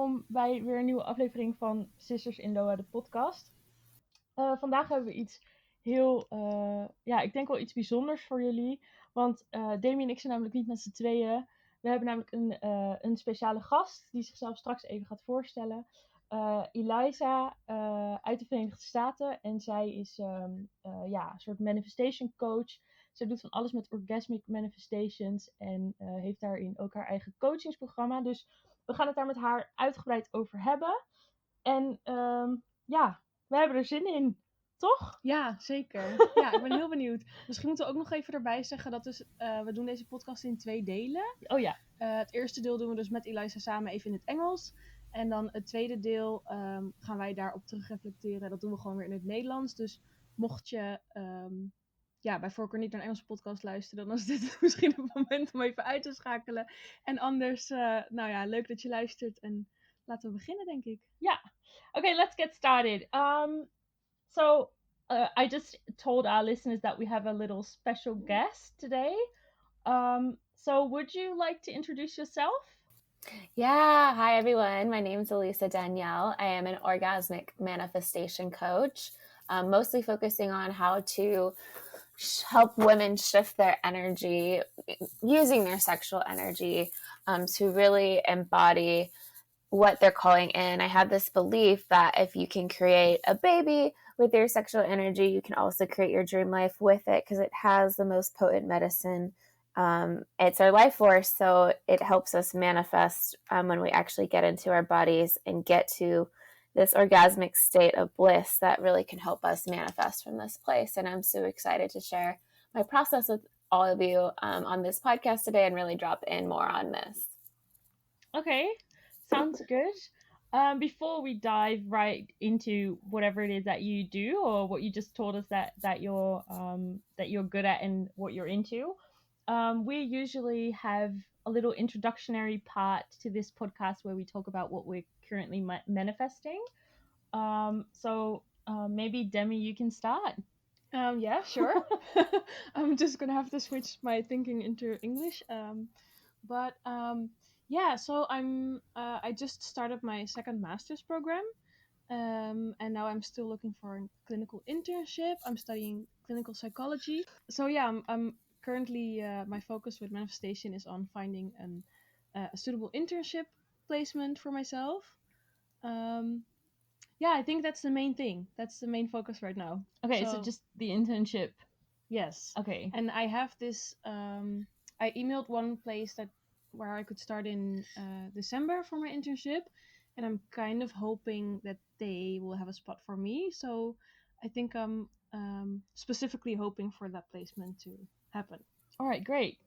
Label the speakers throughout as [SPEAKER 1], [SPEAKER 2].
[SPEAKER 1] welkom bij weer een nieuwe aflevering van Sisters in LoA, de podcast. Vandaag hebben we iets heel, ik denk wel iets bijzonders voor jullie. Want Demi en ik zijn namelijk niet met z'n tweeën. We hebben namelijk een speciale gast die zichzelf straks even gaat voorstellen. Elisa uit de Verenigde Staten. En zij is een soort manifestation coach. Zij doet van alles met orgasmic manifestations. En heeft daarin ook haar eigen coachingsprogramma. Dus we gaan het daar met haar uitgebreid over hebben. En we hebben er zin in. Toch?
[SPEAKER 2] Ja, zeker. Ja, ik ben heel benieuwd. Misschien moeten we ook nog even erbij zeggen dat we doen deze podcast in 2 delen.
[SPEAKER 1] Oh ja.
[SPEAKER 2] Het eerste deel doen we dus met Elisa samen even in het Engels. En dan het tweede deel gaan wij daarop terugreflecteren. Dat doen we gewoon weer in het Nederlands. Dus mocht je bij voorkeur niet naar een Engelse podcast luisteren, dan is dit misschien het moment om even uit te schakelen. En anders, leuk dat je luistert. En laten we beginnen, denk ik.
[SPEAKER 1] Ja. Okay, let's get started. I just told our listeners that we have a little special guest today. So would you like to introduce yourself?
[SPEAKER 3] Yeah, hi everyone. My name is Elisa Danielle. I am an orgasmic manifestation coach, mostly focusing on how to help women shift their energy, using their sexual energy to really embody what they're calling in. I have this belief that if you can create a baby with your sexual energy, you can also create your dream life with it, because it has the most potent medicine. It's our life force, so it helps us manifest when we actually get into our bodies and get to this orgasmic state of bliss that really can help us manifest from this place. And I'm so excited to share my process with all of you on this podcast today and really drop in more on this.
[SPEAKER 1] Okay, sounds good. Before we dive right into whatever it is that you do, or what you just told us that you're good at and what you're into, we usually have a little introductory part to this podcast where we talk about what we're currently manifesting. Maybe Demi, you can start.
[SPEAKER 2] Yeah, sure. I'm just gonna have to switch my thinking into English. So I just started my second master's program, and now I'm still looking for a clinical internship. I'm studying clinical psychology. So yeah, I'm currently my focus with manifestation is on finding a suitable internship placement for myself. I think that's the main thing. That's the main focus right now.
[SPEAKER 1] Okay, so just the internship.
[SPEAKER 2] Yes.
[SPEAKER 1] Okay.
[SPEAKER 2] And I have this. I emailed one place where I could start in December for my internship, and I'm kind of hoping that they will have a spot for me. So I think I'm specifically hoping for that placement to happen.
[SPEAKER 1] All right, great.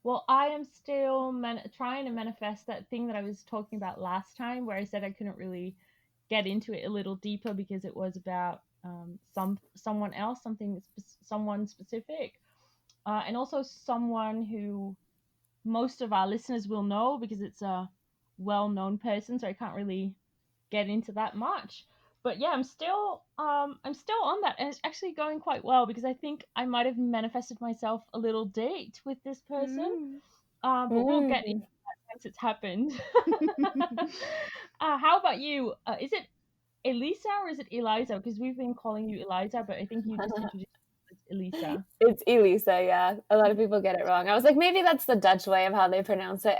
[SPEAKER 1] Well, I am still trying to manifest that thing that I was talking about last time, where I said I couldn't really get into it a little deeper because it was about someone else, someone specific, and also someone who most of our listeners will know because it's a well-known person, so I can't really get into that much. But yeah, I'm still on that, and it's actually going quite well because I think I might have manifested myself a little date with this person. But we'll get into that once it's happened. How about you? Is it Elisa or is it Eliza? Because we've been calling you Eliza, but I think you just introduced it as Elisa.
[SPEAKER 3] It's Elisa, yeah. A lot of people get it wrong. I was like, maybe that's the Dutch way of how they pronounce it.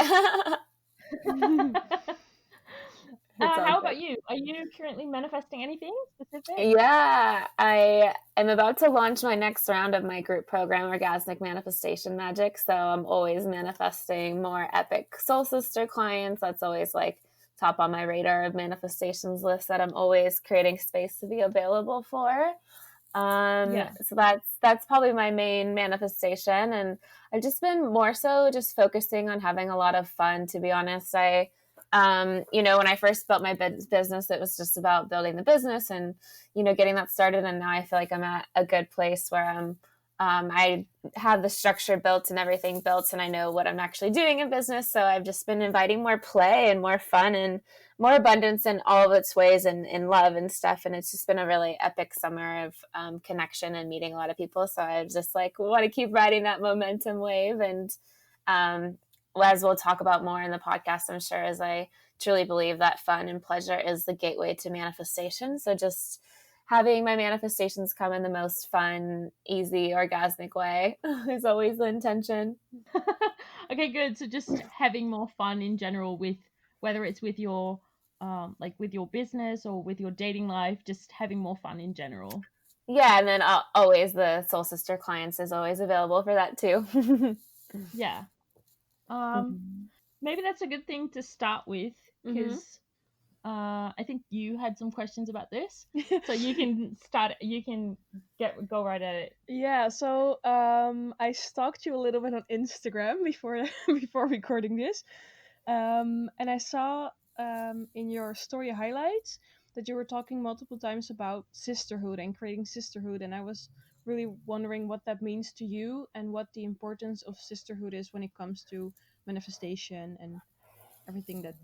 [SPEAKER 1] How about you? Are you currently manifesting anything specific?
[SPEAKER 3] Yeah, I am about to launch my next round of my group program, Orgasmic Manifestation Magic. So I'm always manifesting more epic soul sister clients. That's always like top on my radar of manifestations list that I'm always creating space to be available for. So that's probably my main manifestation. And I've just been more so just focusing on having a lot of fun, to be honest. When I first built my business, it was just about building the business and, getting that started. And now I feel like I'm at a good place where I have the structure built and everything built, and I know what I'm actually doing in business. So I've just been inviting more play and more fun and more abundance in all of its ways and in love and stuff. And it's just been a really epic summer of connection and meeting a lot of people. So I just want to keep riding that momentum wave. And as we'll talk about more in the podcast, I'm sure, is I truly believe that fun and pleasure is the gateway to manifestation. So just having my manifestations come in the most fun, easy, orgasmic way is always the intention.
[SPEAKER 1] Okay, good. So just having more fun in general with whether it's with your like with your business or with your dating life, just having more fun in general.
[SPEAKER 3] Yeah, and then always the Soul Sister clients is always available for that too.
[SPEAKER 1] Yeah. Maybe that's a good thing to start with because I think you had some questions about this, so you can start. You can go right at it.
[SPEAKER 2] Yeah, so I stalked you a little bit on Instagram before before recording this, and I saw in your story highlights that you were talking multiple times about sisterhood and creating sisterhood, and I was really wondering what that means to you and what the importance of sisterhood is when it comes to manifestation and everything that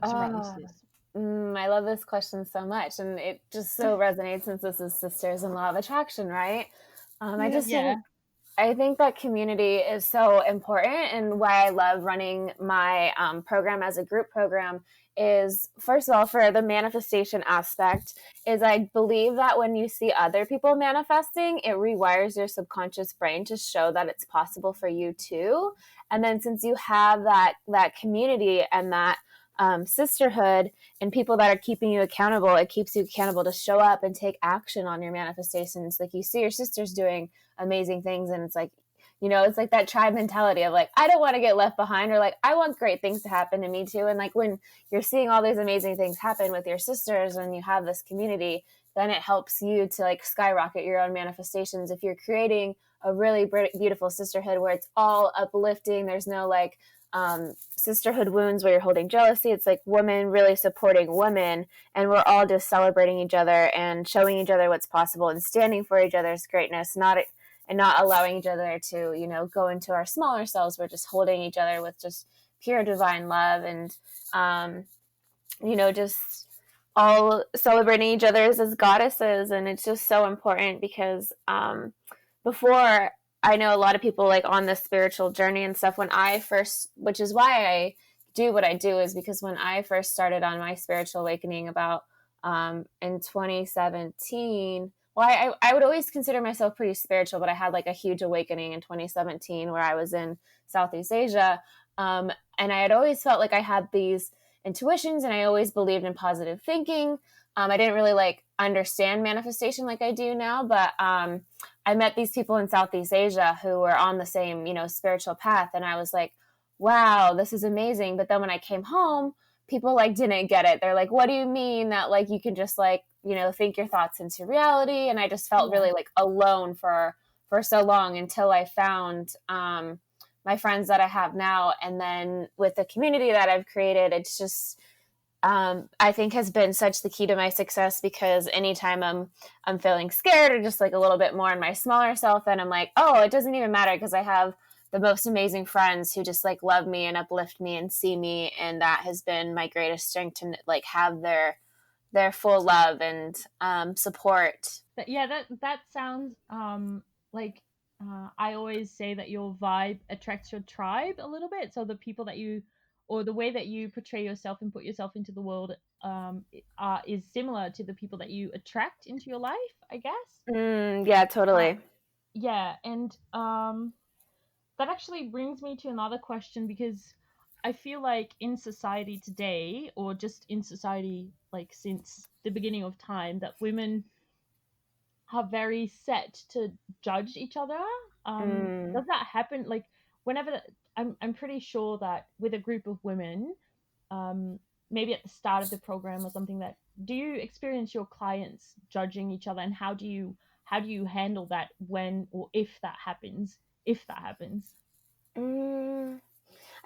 [SPEAKER 2] surrounds
[SPEAKER 3] Oh,
[SPEAKER 2] this.
[SPEAKER 3] I love this question so much, and it just so resonates since this is sisters in law of attraction, right? I think that community is so important, and why I love running my program as a group program is, first of all, for the manifestation aspect, is I believe that when you see other people manifesting, it rewires your subconscious brain to show that it's possible for you too. And then since you have that community and that sisterhood and people that are keeping you accountable, it keeps you accountable to show up and take action on your manifestations. Like you see your sisters doing amazing things, and it's like, it's like that tribe mentality of like, I don't want to get left behind, or like, I want great things to happen to me too. And like when you're seeing all these amazing things happen with your sisters and you have this community, then it helps you to like skyrocket your own manifestations. If you're creating a really beautiful sisterhood where it's all uplifting, there's no like sisterhood wounds where you're holding jealousy. It's like women really supporting women, and we're all just celebrating each other and showing each other what's possible and standing for each other's greatness, not allowing each other to go into our smaller selves. We're just holding each other with just pure divine love, and just all celebrating each other as goddesses. And it's just so important because before, I know a lot of people like on this spiritual journey and stuff, which is why I do what I do, is because when I first started on my spiritual awakening about in 2017, well, I would always consider myself pretty spiritual, but I had like a huge awakening in 2017 where I was in Southeast Asia. And I had always felt like I had these intuitions, and I always believed in positive thinking. I didn't really like understand manifestation like I do now, but I met these people in Southeast Asia who were on the same, spiritual path. And I was like, wow, this is amazing. But then when I came home, people like didn't get it. They're like, what do you mean that like you can just like, think your thoughts into reality? And I just felt really like alone for so long until I found my friends that I have now. And then with the community that I've created, it's just I think has been such the key to my success, because anytime I'm feeling scared or just like a little bit more in my smaller self, then I'm like, oh, it doesn't even matter, because I have the most amazing friends who just like love me and uplift me and see me, and that has been my greatest strength, to like have their full love and support.
[SPEAKER 1] That sounds like I always say that your vibe attracts your tribe a little bit. So the people that you, or the way that you portray yourself and put yourself into the world is similar to the people that you attract into your life, I guess.
[SPEAKER 3] Yeah, totally.
[SPEAKER 1] And that actually brings me to another question, because I feel like in society today, or just in society like since the beginning of time, that women are very set to judge each other. Does that happen? Like whenever I'm pretty sure that with a group of women, maybe at the start of the program or something, that do you experience your clients judging each other, and how do you handle that when or if that happens?
[SPEAKER 3] I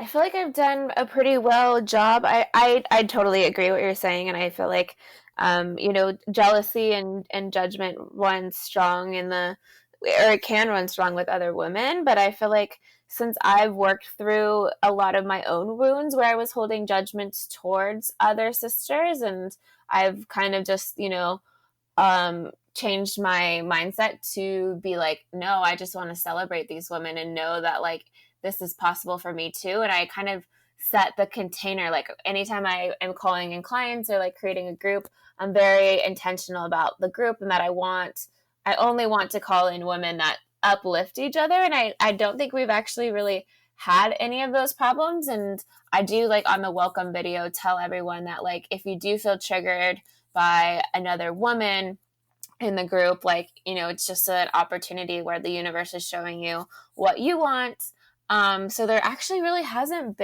[SPEAKER 3] feel like I've done a pretty well job. I totally agree what you're saying, and I feel like jealousy and judgment runs strong or it can run strong with other women. But I feel like since I've worked through a lot of my own wounds where I was holding judgments towards other sisters, and I've kind of just changed my mindset to be like, no, I just want to celebrate these women and know that like this is possible for me too. And I kind of set the container, like anytime I am calling in clients or like creating a group, I'm very intentional about the group and that I only want to call in women that uplift each other. And I don't think we've actually really had any of those problems. And I do, like, on the welcome video, tell everyone that, like, if you do feel triggered by another woman in the group, like, you know, it's just an opportunity where the universe is showing you what you want. So there actually really hasn't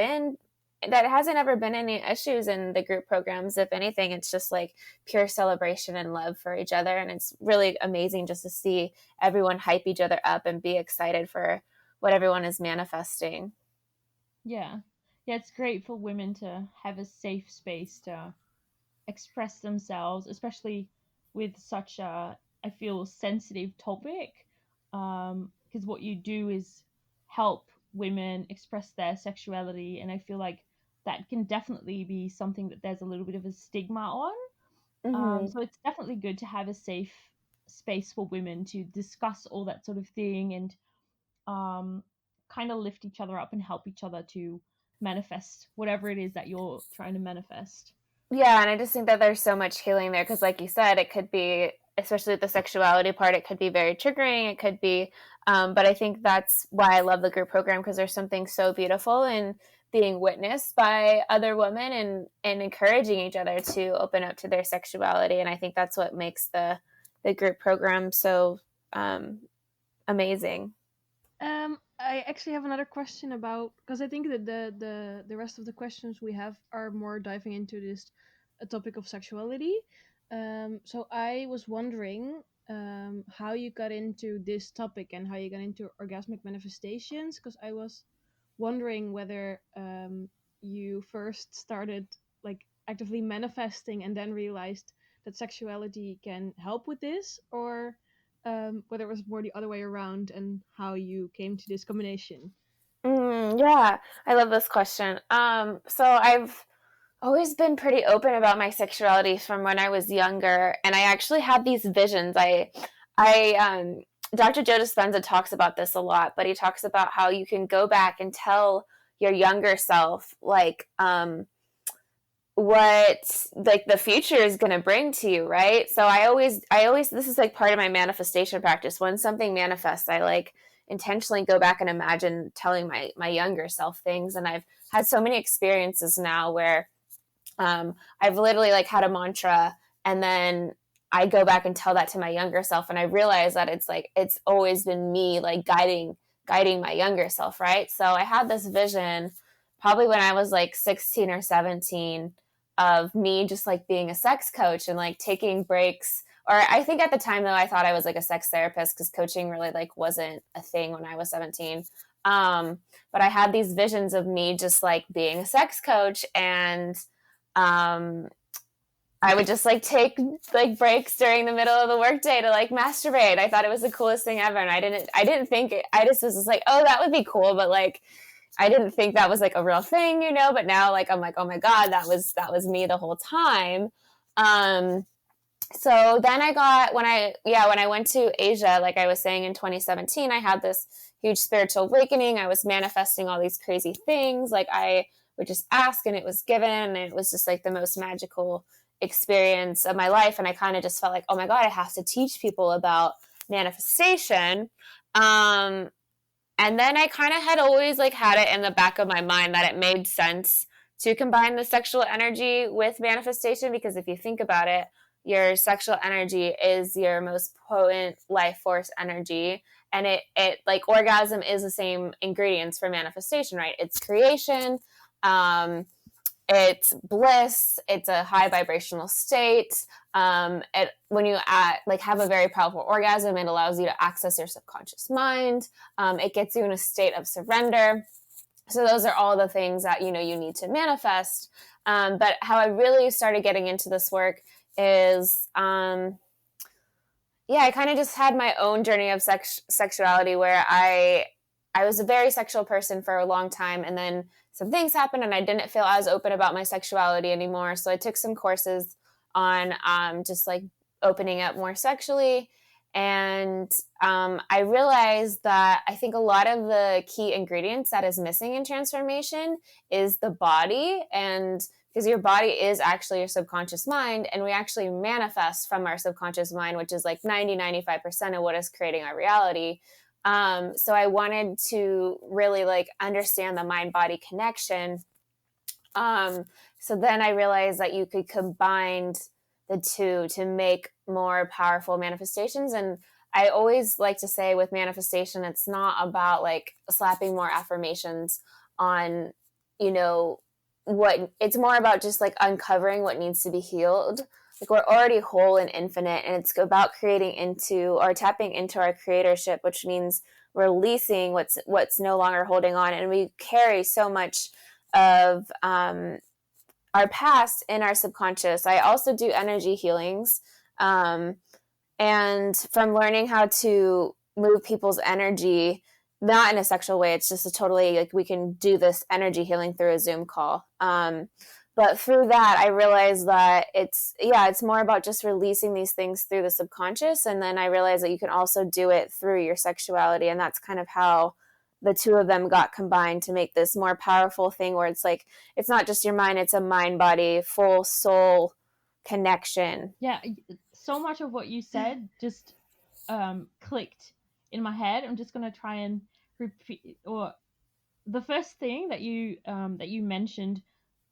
[SPEAKER 3] ever been any issues in the group programs. If anything, it's just like pure celebration and love for each other. And it's really amazing just to see everyone hype each other up and be excited for what everyone is manifesting.
[SPEAKER 1] Yeah. Yeah, it's great for women to have a safe space to express themselves, especially with such a, I feel, sensitive topic. Because what you do is help women express their sexuality, and I feel like that can definitely be something that there's a little bit of a stigma on. So it's definitely good to have a safe space for women to discuss all that sort of thing and kind of lift each other up and help each other to manifest whatever it is that you're trying to manifest.
[SPEAKER 3] Yeah, and I just think that there's so much healing there because, like you said, it could be, especially the sexuality part, it could be very triggering. It could be, but I think that's why I love the group program, because there's something so beautiful in being witnessed by other women and encouraging each other to open up to their sexuality. And I think that's what makes the group program so amazing.
[SPEAKER 2] I actually have another question about, because I think that the rest of the questions we have are more diving into this topic of sexuality. So I was wondering how you got into this topic and how you got into orgasmic manifestations, because I was wondering whether you first started like actively manifesting and then realized that sexuality can help with this, or whether it was more the other way around and how you came to this combination.
[SPEAKER 3] Yeah, I love this question. So I've always been pretty open about my sexuality from when I was younger, and I actually had these visions. Dr. Joe Dispenza talks about this a lot, but he talks about how you can go back and tell your younger self, like, what, like, the future is going to bring to you, right? So I always this is like part of my manifestation practice. When something manifests, I like intentionally go back and imagine telling my younger self things. And I've had so many experiences now where I've literally like had a mantra, and then I go back and tell that to my younger self, and I realize that it's always been me, like, guiding my younger self, right? So I had this vision probably when I was like 16 or 17 of me just like being a sex coach and like taking breaks. Or I think at the time, though, I thought I was like a sex therapist, because coaching really like wasn't a thing when I was 17. But I had these visions of me just like being a sex coach, and I would just like take like breaks during the middle of the workday to like masturbate. I thought it was the coolest thing ever, and I didn't think it. I just was just like, oh, that would be cool, but like I didn't think that was like a real thing, you know. But now, like, I'm like, oh my god, that was me the whole time. So then when I went to Asia, like I was saying, in 2017, I had this huge spiritual awakening. I was manifesting all these crazy things. Like, I would just ask and it was given, and it was just like the most magical experience of my life. And I kind of just felt like, oh my god, I have to teach people about manifestation. And then I kind of had always like had it in the back of my mind that it made sense to combine the sexual energy with manifestation, because if you think about it, your sexual energy is your most potent life force energy, and it like orgasm is the same ingredients for manifestation, right? It's creation, it's bliss, it's a high vibrational state. When you have a very powerful orgasm, it allows you to access your subconscious mind. It gets you in a state of surrender. So those are all the things that, you know, you need to manifest. But how I really started getting into this work is, I kind of just had my own journey of sexuality where I was a very sexual person for a long time, and then some things happened and I didn't feel as open about my sexuality anymore. So I took some courses on just like opening up more sexually. And I realized that I think a lot of the key ingredients that is missing in transformation is the body. And because your body is actually your subconscious mind, and we actually manifest from our subconscious mind, which is like 95% of what is creating our reality. So I wanted to really like understand the mind-body connection. So then I realized that you could combine the two to make more powerful manifestations. And I always like to say with manifestation, it's not about like slapping more affirmations on, you know, what it's more about just like uncovering what needs to be healed. Like we're already whole and infinite, and it's about creating into or tapping into our creatorship, which means releasing what's no longer holding on. And we carry so much of our past in our subconscious. I also do energy healings. And from learning how to move people's energy, not in a sexual way, it's just a totally like we can do this energy healing through a Zoom call. But through that, I realized that it's more about just releasing these things through the subconscious. And then I realized that you can also do it through your sexuality. And that's kind of how the two of them got combined to make this more powerful thing where it's like, it's not just your mind, it's a mind, body, full soul connection.
[SPEAKER 1] Yeah. So much of what you said just clicked in my head. I'm just going to try and repeat, or the first thing that you mentioned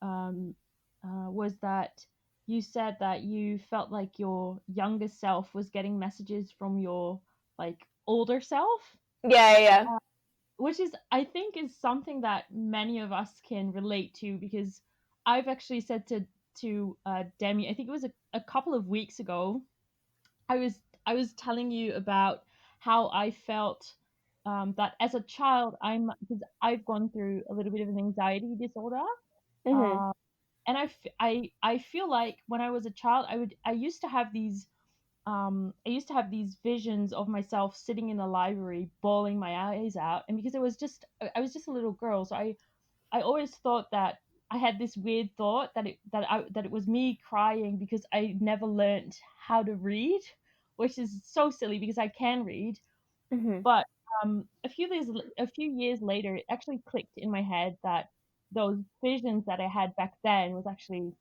[SPEAKER 1] was that you said that you felt like your younger self was getting messages from your like older self.
[SPEAKER 3] Yeah.
[SPEAKER 1] Which is, I think, is something that many of us can relate to, because I've actually said to Demi, I think it was a couple of weeks ago, I was telling you about how I felt that as a child, because I've gone through a little bit of an anxiety disorder.
[SPEAKER 3] Mm-hmm.
[SPEAKER 1] And I feel like when I was a child, I used to have these visions of myself sitting in a library bawling my eyes out. And because I was just a little girl, so I always thought that I had this weird thought that it was me crying because I never learned how to read, which is so silly because I can read.
[SPEAKER 3] Mm-hmm.
[SPEAKER 1] But a few years later, it actually clicked in my head that those visions that I had back then was actually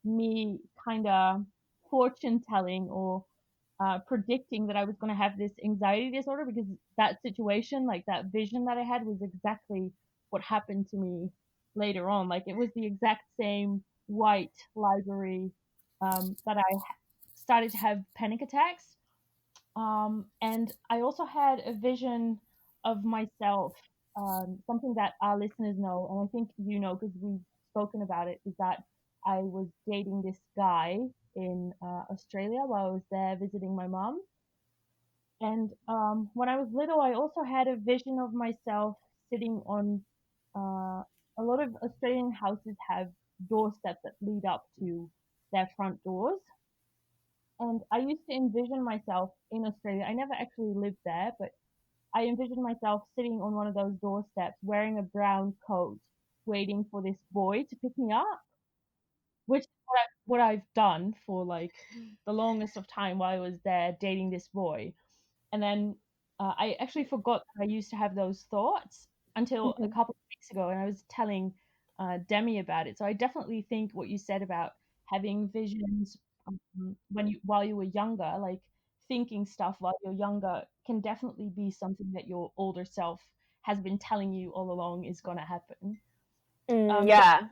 [SPEAKER 1] me kind of fortune telling, or predicting that I was going to have this anxiety disorder, because that situation, like that vision that I had, was exactly what happened to me later on. Like it was the exact same white library that I started to have panic attacks. And I also had a vision of myself, something that our listeners know, and I think you know because we've spoken about it, is that I was dating this guy in Australia while I was there visiting my mum. And when I was little, I also had a vision of myself sitting on a lot of Australian houses have doorsteps that lead up to their front doors. And I used to envision myself in Australia. I never actually lived there, but I envisioned myself sitting on one of those doorsteps wearing a brown coat, waiting for this boy to pick me up, which is what I've done for like the longest of time while I was there dating this boy. And then I actually forgot that I used to have those thoughts until a
[SPEAKER 3] Mm-hmm.
[SPEAKER 1] couple of weeks ago, and I was telling Demi about it. So I definitely think what you said about having visions while you were younger, like thinking stuff while you're younger, can definitely be something that your older self has been telling you all along is going to happen. So
[SPEAKER 3] Yeah.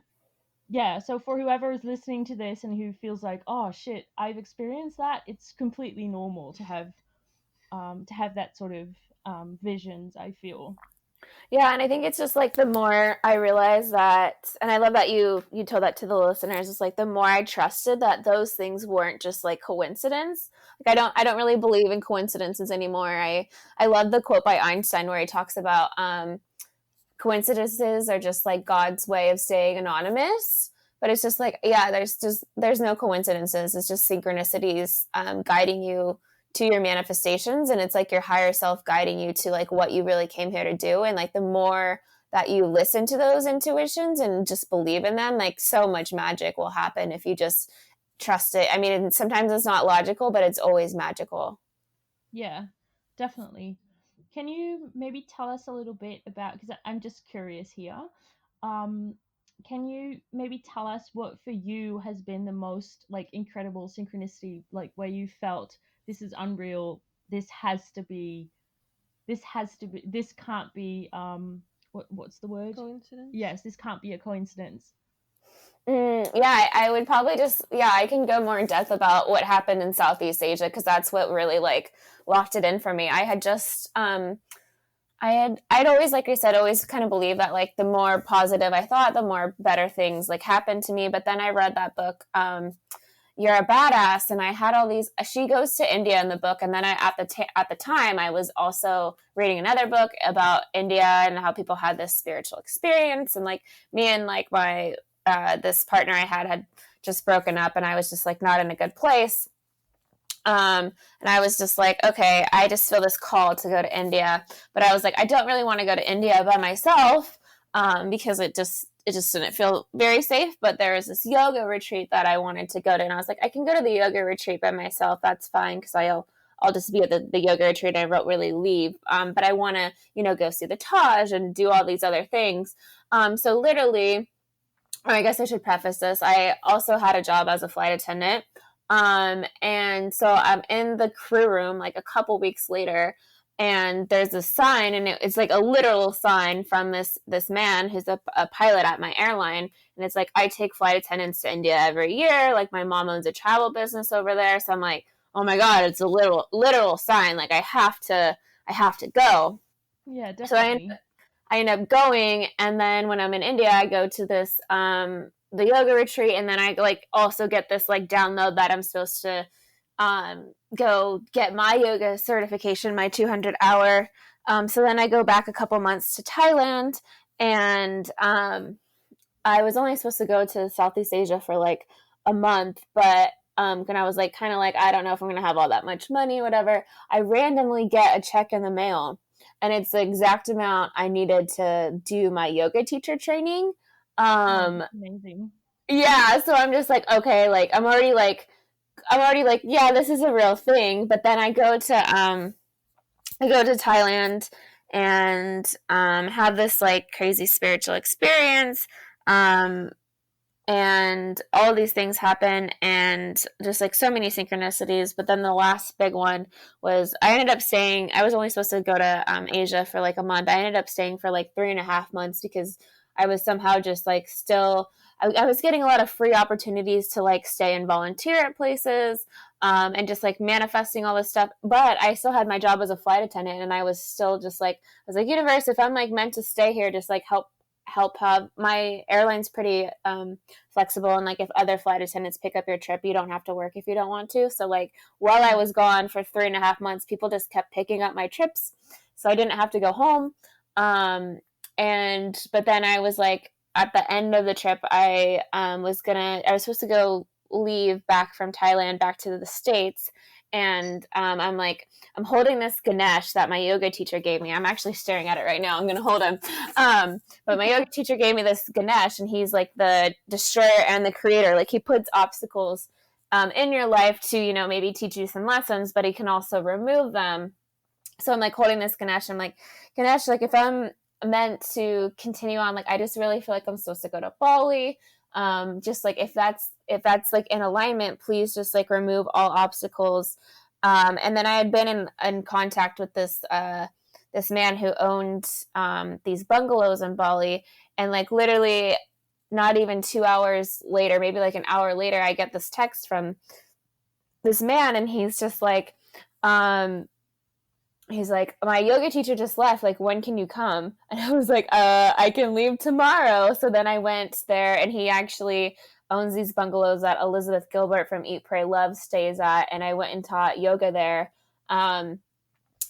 [SPEAKER 1] yeah, so for whoever is listening to this and who feels like, oh shit, I've experienced that, it's completely normal to have that sort of visions, I feel.
[SPEAKER 3] Yeah, and I think it's just like the more I realize that, and I love that you told that to the listeners, it's like the more I trusted that those things weren't just like coincidence. Like I don't really believe in coincidences anymore. I love the quote by Einstein where he talks about coincidences are just like God's way of staying anonymous. But it's just like, yeah, there's no coincidences. It's just synchronicities guiding you to your manifestations, and it's like your higher self guiding you to like what you really came here to do. And like the more that you listen to those intuitions and just believe in them, like so much magic will happen if you just trust it. I mean, sometimes it's not logical, but it's always magical.
[SPEAKER 1] Yeah, definitely. Can you maybe tell us a little bit about, because I'm just curious here. Um, can you maybe tell us what for you has been the most like incredible synchronicity, like where you felt this is unreal, this has to be, this can't be, what's the word?
[SPEAKER 2] Coincidence?
[SPEAKER 1] Yes, this can't be a coincidence.
[SPEAKER 3] Yeah, I would probably just, yeah, I can go more in depth about what happened in Southeast Asia because that's what really like locked it in for me. I had just, I'd always, like I said, always kind of believed that like the more positive I thought, the more better things like happened to me. But then I read that book, You're a Badass, and I had all these. She goes to India in the book, and then at the time I was also reading another book about India and how people had this spiritual experience, and like me and like my this partner I had just broken up, and I was just like not in a good place. And I was just like, okay, I just feel this call to go to India, but I was like, I don't really want to go to India by myself because it just didn't feel very safe. But there was this yoga retreat that I wanted to go to, and I was like, I can go to the yoga retreat by myself. That's fine because I'll just be at the yoga retreat. And I won't really leave, but I want to go see the Taj and do all these other things. So literally, or I guess I should preface this. I also had a job as a flight attendant. And so I'm in the crew room like a couple weeks later, and there's a sign, and it's like a literal sign from this man who's a pilot at my airline, and it's like, I take flight attendants to India every year. Like my mom owns a travel business over there, so I'm like, oh my god, it's a literal sign. Like I have to go.
[SPEAKER 1] Yeah,
[SPEAKER 3] So
[SPEAKER 1] definitely.
[SPEAKER 3] I end up going, and then when I'm in India, I go to this the yoga retreat, and then I like also get this like download that I'm supposed to go get my yoga certification, my 200-hour. So then I go back a couple months to Thailand, and I was only supposed to go to Southeast Asia for like a month, but when I was like kind of like, I don't know if I'm gonna have all that much money, whatever, I randomly get a check in the mail, and it's the exact amount I needed to do my yoga teacher training.
[SPEAKER 1] Oh, that's amazing.
[SPEAKER 3] Yeah, so I'm just like, okay, like I'm already like, yeah, this is a real thing. But then I go to Thailand and have this like crazy spiritual experience. Um, and all these things happen, and just like so many synchronicities. But then the last big one was I ended up staying. I was only supposed to go to Asia for like a month. I ended up staying for like 3.5 months because I was somehow just like still. I was getting a lot of free opportunities to like stay and volunteer at places, and just like manifesting all this stuff. But I still had my job as a flight attendant, and I was still just like, I was like, universe, if I'm like meant to stay here, just like help have my airline's pretty flexible, and like if other flight attendants pick up your trip, you don't have to work if you don't want to. So like while I was gone for 3.5 months, people just kept picking up my trips, so I didn't have to go home. And but then I was like, at the end of the trip, I was supposed to go leave back from Thailand back to the States, and I'm holding this Ganesh that my yoga teacher gave me. I'm actually staring at it right now. I'm gonna hold him. But my yoga teacher gave me this Ganesh, and he's like the destroyer and the creator. Like he puts obstacles in your life to maybe teach you some lessons, but he can also remove them. So I'm like holding this Ganesh. I'm like, Ganesh, like if I'm meant to continue on, like I just really feel like I'm supposed to go to Bali. Just like if that's like in alignment, please just like remove all obstacles. And then I had been in contact with this man who owned these bungalows in Bali, and like literally not even 2 hours later, maybe like an hour later, I get this text from this man, and he's just like, he's like, my yoga teacher just left, like when can you come? And I was like, I can leave tomorrow. So then I went there, and he actually owns these bungalows that Elizabeth Gilbert from Eat Pray Love stays at, and I went and taught yoga there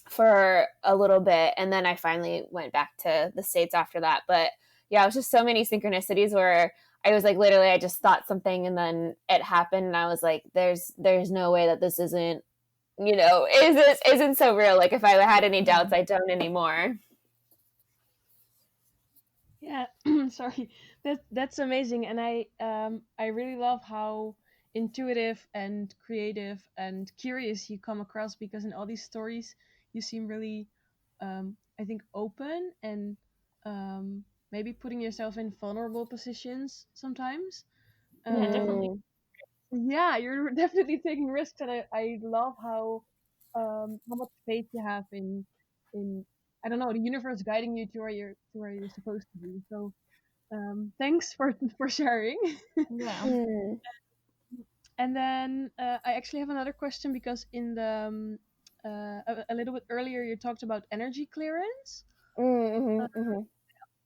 [SPEAKER 3] for a little bit, and then I finally went back to the States after that. But yeah, it was just so many synchronicities where I was like, literally I just thought something, and then it happened, and I was like, there's no way that this isn't isn't so real. Like if I had any doubts, I don't anymore.
[SPEAKER 2] Yeah, sorry. That's amazing, and I really love how intuitive and creative and curious you come across, because in all these stories you seem really I think open and maybe putting yourself in vulnerable positions sometimes.
[SPEAKER 1] Yeah, definitely.
[SPEAKER 2] Yeah, you're definitely taking risks, and I love how much faith you have in I don't know, the universe guiding you to where you're supposed to be. So thanks for for sharing.
[SPEAKER 1] Yeah.
[SPEAKER 2] And then I actually have another question, because in the a little bit earlier you talked about energy clearance.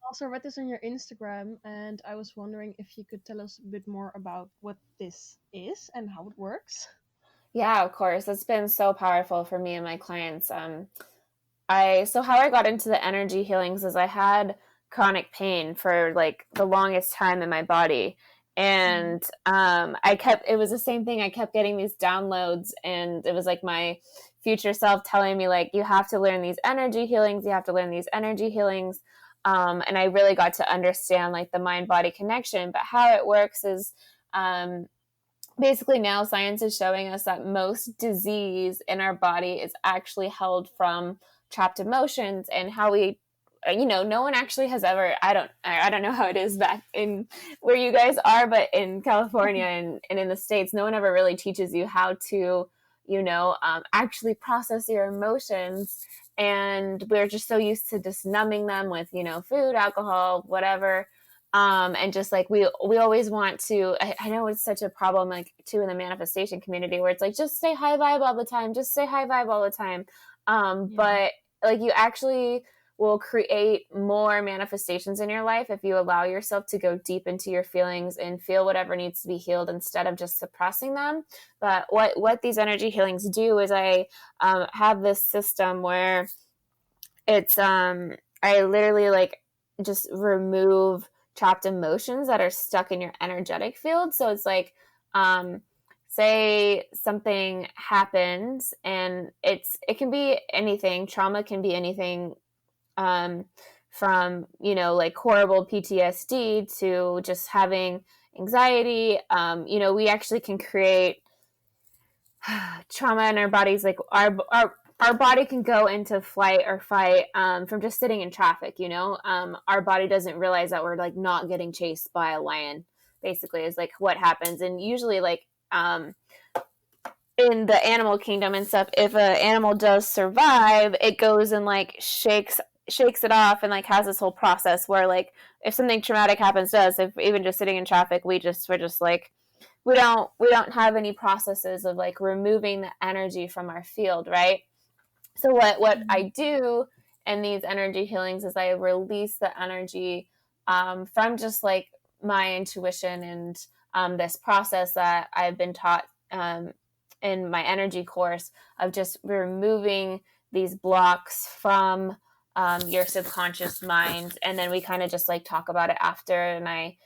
[SPEAKER 2] Also read this on your Instagram, and I was wondering if you could tell us a bit more about what this is and how it works.
[SPEAKER 3] Yeah, of course. It's been so powerful for me and my clients. So how I got into the energy healings is I had chronic pain for like the longest time in my body. And it was the same thing. I kept getting these downloads, and it was like my future self telling me, like, you have to learn these energy healings. You have to learn these energy healings. And I really got to understand like the mind body connection. But how it works is, basically now science is showing us that most disease in our body is actually held from trapped emotions, and how we, no one actually has ever, I don't know how it is back in where you guys are, but in California and in the States, no one ever really teaches you how to actually process your emotions. And we're just so used to just numbing them with food, alcohol, whatever. And just like we always want to, I know it's such a problem, like too, in the manifestation community, where it's like, just stay high vibe all the time, just stay high vibe all the time. But like, you actually will create more manifestations in your life if you allow yourself to go deep into your feelings and feel whatever needs to be healed instead of just suppressing them. But what these energy healings do is I have this system where it's I literally like just remove trapped emotions that are stuck in your energetic field. So it's like, say something happens, and it can be anything. Trauma can be anything, from like horrible PTSD to just having anxiety. We actually can create trauma in our bodies, like our body can go into flight or fight, from just sitting in traffic. Our body doesn't realize that we're like not getting chased by a lion, basically, is like what happens. And usually, like, in the animal kingdom and stuff, if an animal does survive, it goes and like shakes it off, and like has this whole process where, like, if something traumatic happens to us, if even just sitting in traffic, we're just like, we don't have any processes of like removing the energy from our field, right? So what I do in these energy healings is I release the energy, from just like my intuition and this process that I've been taught, in my energy course, of just removing these blocks from your subconscious mind. And then we kind of just like talk about it after, and I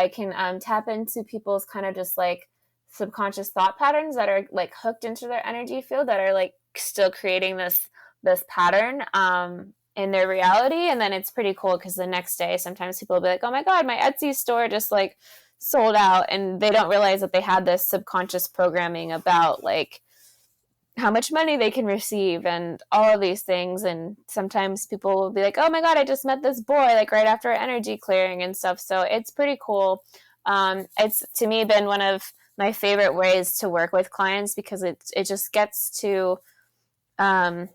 [SPEAKER 3] can tap into people's kind of just like subconscious thought patterns that are like hooked into their energy field, that are like still creating this pattern in their reality. And then it's pretty cool because the next day sometimes people will be like, oh my god, my Etsy store just like sold out, and they don't realize that they had this subconscious programming about like how much money they can receive and all of these things. And sometimes people will be like, oh my god, I just met this boy like right after energy clearing and stuff. So it's pretty cool. It's, to me, been one of my favorite ways to work with clients, because it just gets to the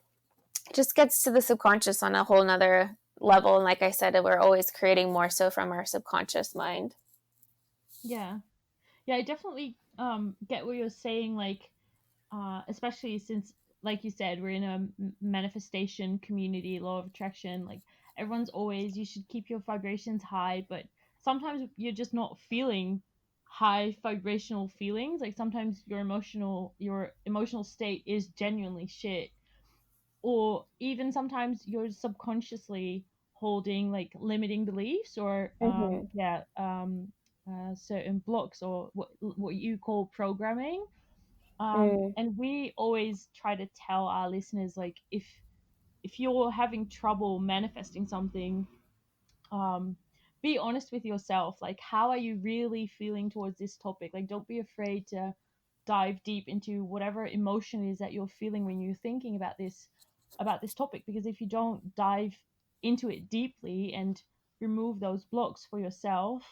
[SPEAKER 3] subconscious on a whole nother level. And like I said, we're always creating more so from our subconscious mind.
[SPEAKER 1] Yeah, I definitely get what you're saying, like, especially since, like you said, we're in a manifestation community, law of attraction. Like, everyone's always, you should keep your vibrations high, but sometimes you're just not feeling high vibrational feelings. Like, sometimes your emotional state is genuinely shit, or even sometimes you're subconsciously holding like limiting beliefs, or certain blocks, or what you call programming. And we always try to tell our listeners, like, if you're having trouble manifesting something, um, be honest with yourself. Like, how are you really feeling towards this topic? Like, don't be afraid to dive deep into whatever emotion it is that you're feeling when you're thinking about this topic, because if you don't dive into it deeply and remove those blocks for yourself,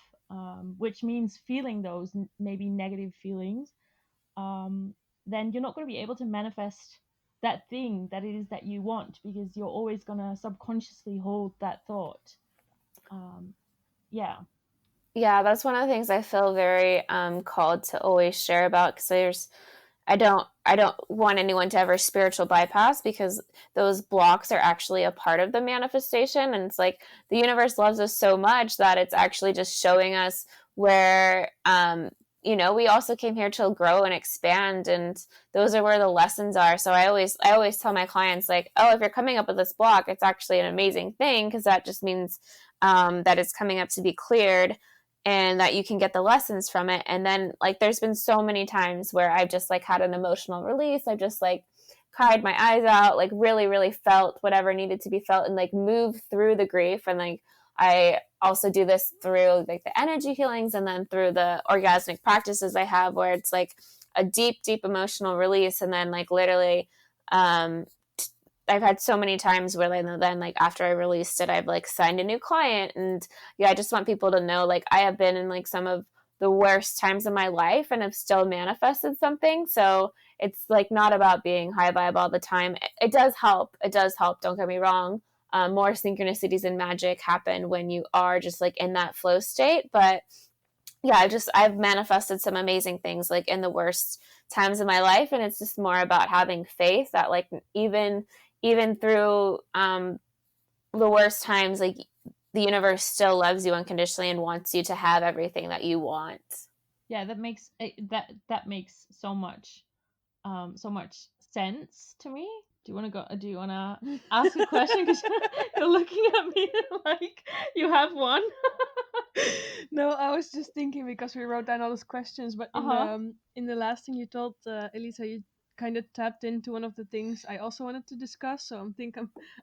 [SPEAKER 1] which means feeling those maybe negative feelings, then you're not going to be able to manifest that thing that it is that you want, because you're always going to subconsciously hold that thought.
[SPEAKER 3] Yeah, that's one of the things I feel very called to always share about, because I don't want anyone to ever spiritual bypass, because those blocks are actually a part of the manifestation. And it's like the universe loves us so much that it's actually just showing us where, we also came here to grow and expand, and those are where the lessons are. So I always tell my clients, like, oh, if you're coming up with this block, it's actually an amazing thing, because that just means that it's coming up to be cleared, and that you can get the lessons from it. And then, like, there's been so many times where I've just like had an emotional release. I've just like cried my eyes out, like really, really felt whatever needed to be felt, and like moved through the grief. And like, I also do this through like the energy healings, and then through the orgasmic practices I have, where it's like a deep, deep emotional release. And then like literally, I've had so many times where then like after I released it, I've like signed a new client. And yeah, I just want people to know, like, I have been in like some of the worst times of my life and have still manifested something. So it's like not about being high vibe all the time. It does help. Don't get me wrong. More synchronicities and magic happen when you are just like in that flow state. But yeah, I've manifested some amazing things like in the worst times of my life. And it's just more about having faith that like even through the worst times, like the universe still loves you unconditionally and wants you to have everything that you want.
[SPEAKER 1] Yeah, that makes so much sense to me. Do you want to ask a question? Because you're looking at me like you have one.
[SPEAKER 2] No, I was just thinking, because we wrote down all those questions, but in the last thing you told, Elisa, you kind of tapped into one of the things I also wanted to discuss. So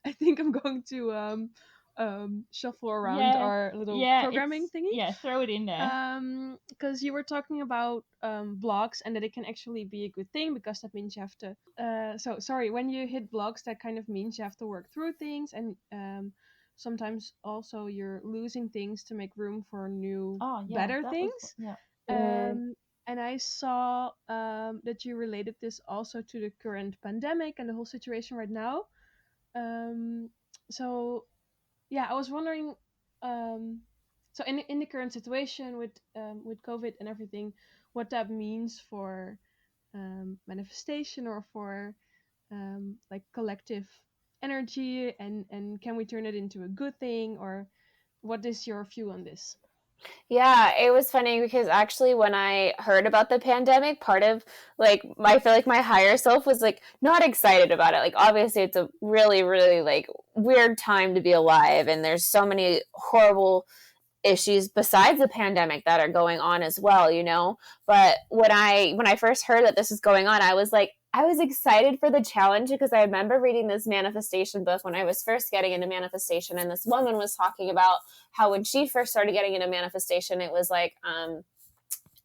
[SPEAKER 2] I think I'm going to shuffle around our little programming thingy.
[SPEAKER 1] Yeah, throw it in there.
[SPEAKER 2] Because you were talking about blocks, and that it can actually be a good thing, because that means you have to. When you hit blocks, that kind of means you have to work through things, and sometimes also you're losing things to make room for new, better things. And I saw that you related this also to the current pandemic and the whole situation right now. So yeah, I was wondering. So in the current situation with COVID and everything, what that means for manifestation, or for like collective energy, and can we turn it into a good thing, or what is your view on this?
[SPEAKER 3] Yeah, it was funny because actually when I heard about the pandemic, part of like I feel like my higher self was like not excited about it. Like obviously it's a really, really like weird time to be alive, and there's so many horrible issues besides the pandemic that are going on as well, you know. But when I first heard that this was going on, I was excited for the challenge, because I remember reading this manifestation book when I was first getting into manifestation, and this woman was talking about how when she first started getting into manifestation, it was like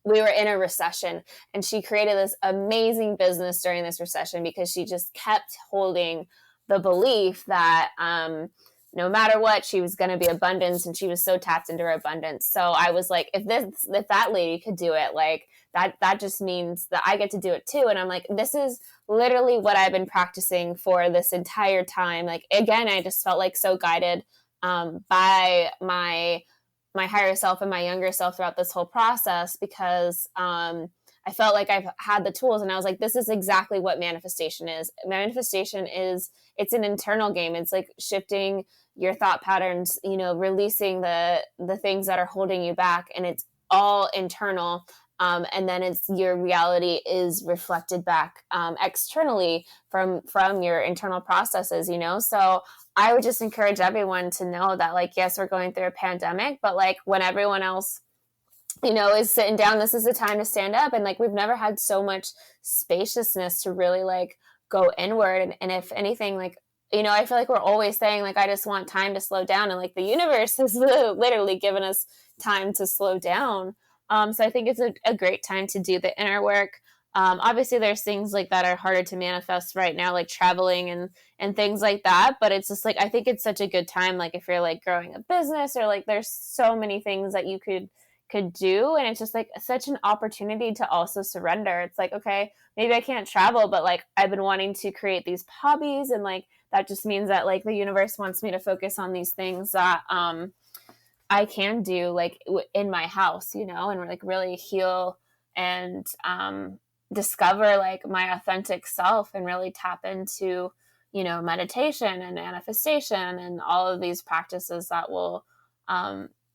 [SPEAKER 3] we were in a recession, and she created this amazing business during this recession because she just kept holding the belief that no matter what, she was going to be abundance, and she was so tapped into her abundance. So I was like, if that lady could do it, like that just means that I get to do it too. And I'm like, this is literally what I've been practicing for this entire time. Like, again, I just felt like so guided by my higher self and my younger self throughout this whole process, because I felt like I've had the tools, and I was like, this is exactly what manifestation is. Manifestation is, it's an internal game. It's like shifting your thought patterns, you know, releasing the things that are holding you back, and it's all internal. And then it's your reality is reflected back externally from your internal processes, you know? So I would just encourage everyone to know that, like, yes, we're going through a pandemic, but like when everyone else, you know, is sitting down, this is the time to stand up. And like, we've never had so much spaciousness to really like go inward. And if anything, like you know, I feel like we're always saying, like, I just want time to slow down. And, like, the universe has literally given us time to slow down. So I think it's a great time to do the inner work. Obviously, there's things like that are harder to manifest right now, like traveling and things like that. But it's just like, I think it's such a good time. Like, if you're like growing a business, or like there's so many things that you could do, and it's just like such an opportunity to also surrender. It's like, okay, maybe I can't travel, but like I've been wanting to create these hobbies, and like that just means that like the universe wants me to focus on these things that I can do like in my house, you know, and like really heal and discover like my authentic self, and really tap into, you know, meditation and manifestation and all of these practices that will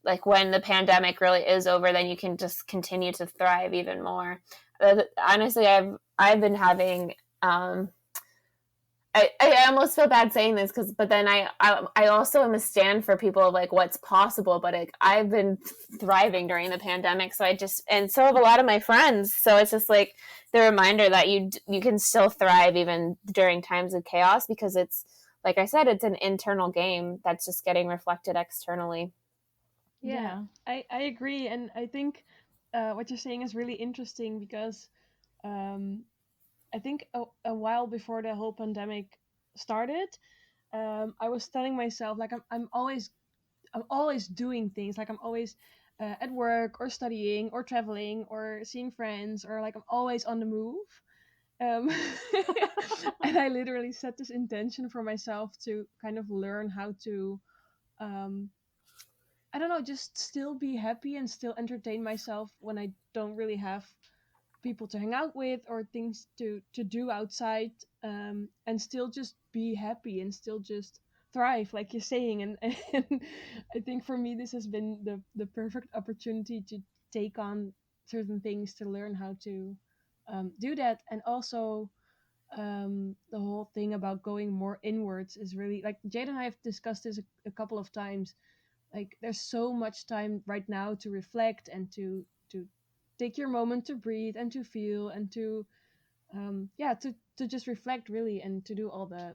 [SPEAKER 3] like when the pandemic really is over, then you can just continue to thrive even more. Honestly, I've been having I almost feel bad saying this, but then I also am a stand for people of like what's possible, but like, I've been thriving during the pandemic, so and so have a lot of my friends. So it's just like the reminder that you can still thrive even during times of chaos, because it's, like I said, it's an internal game that's just getting reflected externally.
[SPEAKER 2] Yeah, I agree. And I think what you're saying is really interesting, because um, I think a while before the whole pandemic started, I was telling myself like I'm always doing things, like I'm always at work or studying or traveling or seeing friends, or like I'm always on the move. Um, and I literally set this intention for myself to kind of learn how to um, I don't know, just still be happy and still entertain myself when I don't really have people to hang out with or things to do outside, and still just be happy and still just thrive, like you're saying. And I think for me this has been the perfect opportunity to take on certain things, to learn how to do that. And also the whole thing about going more inwards is really, like Jade and I have discussed this a couple of times. Like there's so much time right now to reflect and to take your moment to breathe and to feel and to to just reflect really, and to do all the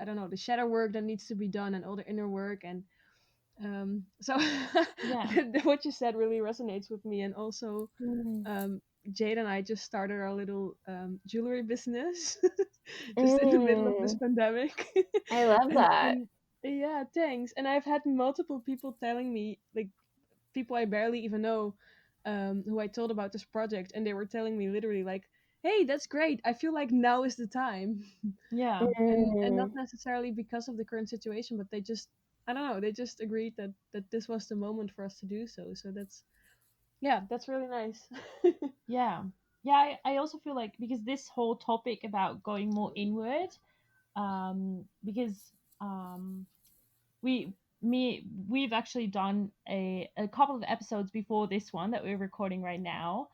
[SPEAKER 2] I don't know, the shadow work that needs to be done and all the inner work. And so
[SPEAKER 1] Yeah.
[SPEAKER 2] what you said really resonates with me. And also
[SPEAKER 3] Mm.
[SPEAKER 2] Jade and I just started our little jewelry business just in the middle of this
[SPEAKER 3] Mm.
[SPEAKER 2] pandemic.
[SPEAKER 3] I love that.
[SPEAKER 2] And yeah, thanks. And I've had multiple people telling me, like people I barely even know, who I told about this project, and they were telling me literally like, "Hey, that's great. I feel like now is the time."
[SPEAKER 1] Yeah.
[SPEAKER 2] And not
[SPEAKER 3] Mm.
[SPEAKER 2] necessarily because of the current situation, but they just, I don't know, they just agreed that this was the moment for us to do so. So that's really nice.
[SPEAKER 1] Yeah. Yeah, I also feel like, because this whole topic about going more inward, because um we we've actually done a couple of episodes before this one that we're recording right now.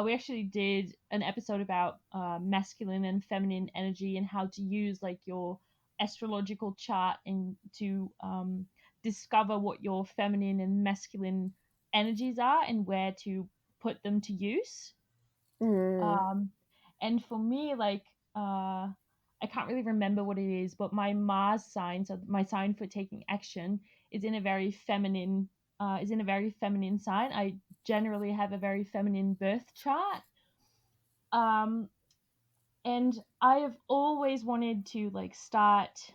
[SPEAKER 1] We actually did an episode about masculine and feminine energy, and how to use like your astrological chart and to discover what your feminine and masculine energies are and where to put them to use.
[SPEAKER 3] Mm.
[SPEAKER 1] um and for me, like, I can't really remember what it is, but my Mars sign, so my sign for taking action, is in a very feminine sign. I generally have a very feminine birth chart. um and I have always wanted to like start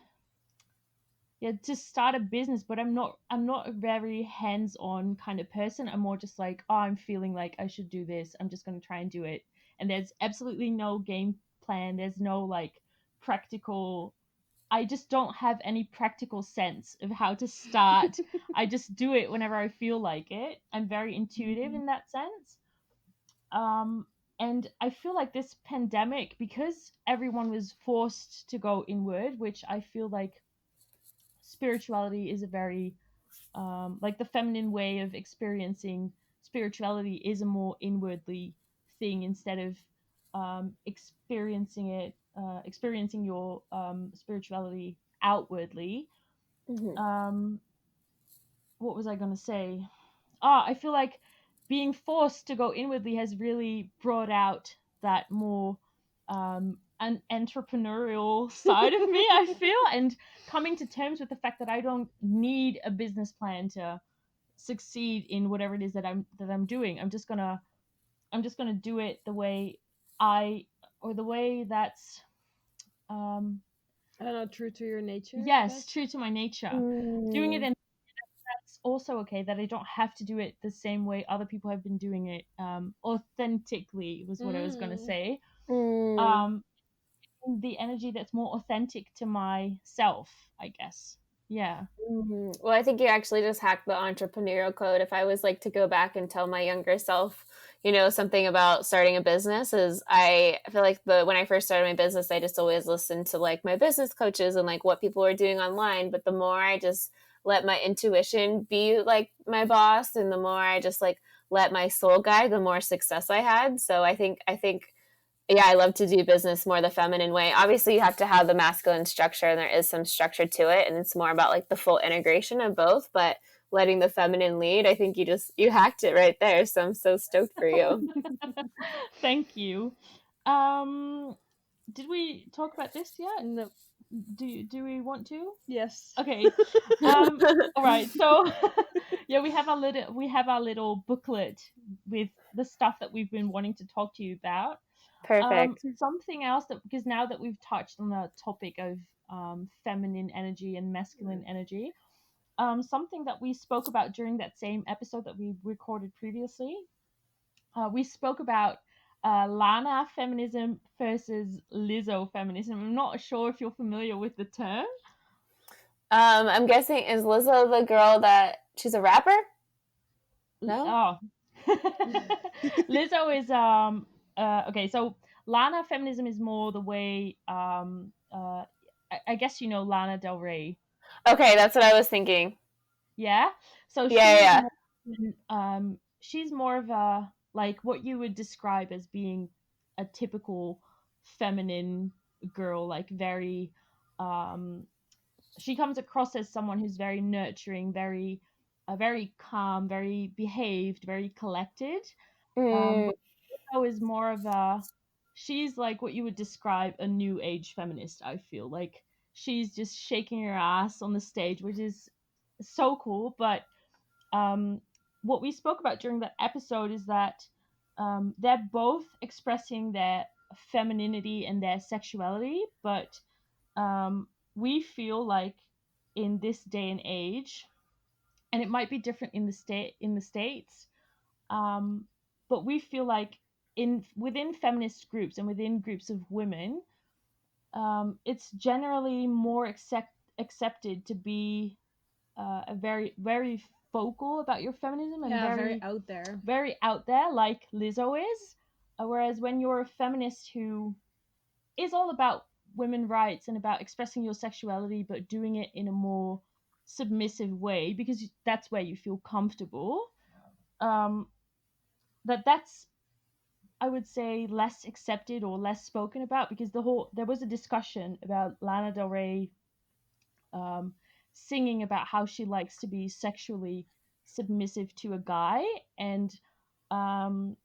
[SPEAKER 1] a business, but I'm not a very hands-on kind of person. I'm more just like, oh, I'm feeling like I should do this, I'm just going to try and do it. And there's absolutely no game plan, there's no like practical, I just don't have any practical sense of how to start. I just do it whenever I feel like it. I'm very intuitive in that sense. um and I feel like this pandemic, because everyone was forced to go inward, which I feel like spirituality is a very like the feminine way of experiencing spirituality is a more inwardly thing, instead of experiencing your spirituality outwardly.
[SPEAKER 3] Mhm.
[SPEAKER 1] um what was I going to say? I feel like being forced to go inwardly has really brought out that more an entrepreneurial side of me, I feel, and coming to terms with the fact that I don't need a business plan to succeed in whatever it is that I'm doing. I'm just gonna do it the way the way that's
[SPEAKER 2] I don't know, true to your nature.
[SPEAKER 1] yes, true to my nature. Doing it,
[SPEAKER 3] Mm.
[SPEAKER 1] and that's also okay, that I don't have to do it the same way other people have been doing it. Authentically was what I was gonna say.
[SPEAKER 3] Mm.
[SPEAKER 1] Um, the energy that's more authentic to myself, I guess. Yeah.
[SPEAKER 3] Well, I think you actually just hacked the entrepreneurial code. If I was like to go back and tell my younger self, something about starting a business, is I feel like when I first started my business, I just always listened to like my business coaches and like what people were doing online. But the more I just let my intuition be like my boss, and the more I just like let my soul guide, the more success I had. So I think yeah, I love to do business more the feminine way. Obviously, you have to have the masculine structure, and there is some structure to it, and it's more about like the full integration of both. But letting the feminine lead, I think you hacked it right there. So I'm so stoked for you.
[SPEAKER 1] Thank you. Did we talk about this yet?
[SPEAKER 2] No.
[SPEAKER 1] Do we want to?
[SPEAKER 2] Yes.
[SPEAKER 1] Okay. All right. So yeah, we have our little booklet with the stuff that we've been wanting to talk to you about.
[SPEAKER 3] Perfect.
[SPEAKER 1] Something else because now that we've touched on the topic of feminine energy and masculine energy, something that we spoke about during that same episode that we recorded previously, we spoke about Lana feminism versus Lizzo feminism. I'm not sure if you're familiar with the term.
[SPEAKER 3] I'm guessing, is Lizzo the girl that she's a rapper? No.
[SPEAKER 1] Oh. Lizzo is okay, so Lana feminism is more the way I guess you know Lana Del Rey.
[SPEAKER 3] Okay, that's what I was thinking.
[SPEAKER 1] Yeah. So
[SPEAKER 3] Yeah.
[SPEAKER 1] she's more of a like what you would describe as being a typical feminine girl, like very she comes across as someone who's very nurturing, very calm, very behaved, very collected.
[SPEAKER 3] Mm,
[SPEAKER 1] But Lizzo is more of a she's like what you would describe a new age feminist, I feel. Like she's just shaking her ass on the stage, which is so cool. But um, what we spoke about during that episode is that they're both expressing their femininity and their sexuality, but we feel like in this day and age, and it might be different in the states, um, but we feel like within feminist groups and within groups of women, it's generally more accepted to be a very vocal about your feminism and
[SPEAKER 2] very out there.
[SPEAKER 1] very out there, like Lizzo is. Whereas when you're a feminist who is all about women rights and about expressing your sexuality, but doing it in a more submissive way because that's where you feel comfortable. Um, that's I would say less accepted or less spoken about because there was a discussion about Lana Del Rey um, singing about how she likes to be sexually submissive to a guy, and um,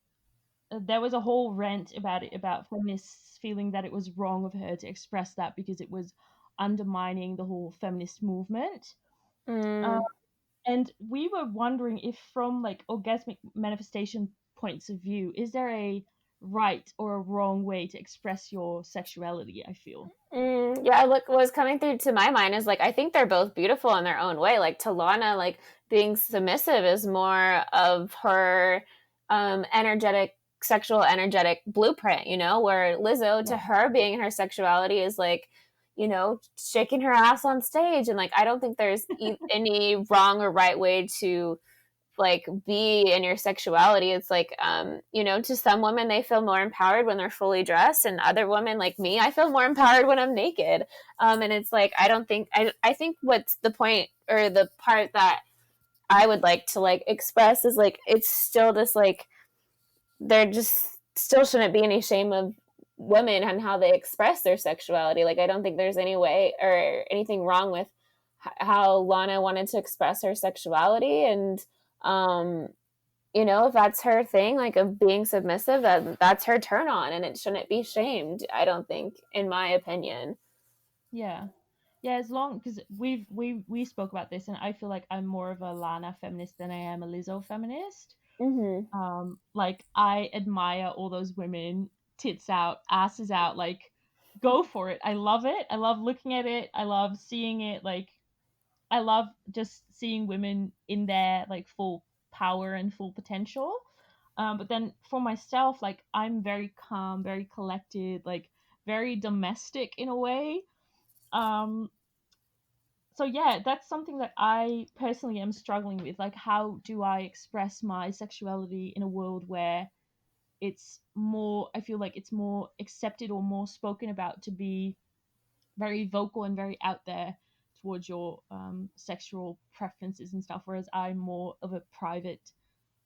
[SPEAKER 1] there was a whole rant about it, about feminists feeling that it was wrong of her to express that because it was undermining the whole feminist movement. Uh,
[SPEAKER 3] mm.
[SPEAKER 1] and we were wondering if, from like orgasmic manifestation points of view, is there a right or a wrong way to express your sexuality? I feel.
[SPEAKER 3] Yeah, look, what was coming through to my mind is like I think they're both beautiful in their own way. Like to Lana, like being submissive is more of her sexual energetic blueprint, where Lizzo to her being her sexuality is like, shaking her ass on stage. And like I don't think there's any wrong or right way to like be in your sexuality. It's like to some women they feel more empowered when they're fully dressed, and other women like me, I feel more empowered when I'm naked. And it's like I think what's the point or the part that I would like to like express is like it's still just like there just still shouldn't be any shame of women and how they express their sexuality. Like I don't think there's any way or anything wrong with how Lana wanted to express her sexuality. And you know, if that's her thing, like of being submissive, that's her turn on, and it shouldn't be shamed, I don't think, in my opinion.
[SPEAKER 1] Yeah. Yeah, as long because we spoke about this, and I feel like I'm more of a Lana feminist than I am a Lizzo feminist. Like I admire all those women, tits out, asses out, like go for it. I love it. I love looking at it. I love seeing it. Like I love just seeing women in their like full power and full potential. But then for myself, like I'm very calm, very collected, like very domestic in a way. Um, so yeah, that's something that I personally am struggling with. Like, how do I express my sexuality in a world where it's more, I feel like it's more accepted or more spoken about to be very vocal and very out there towards your sexual preferences and stuff, whereas I'm more of a private,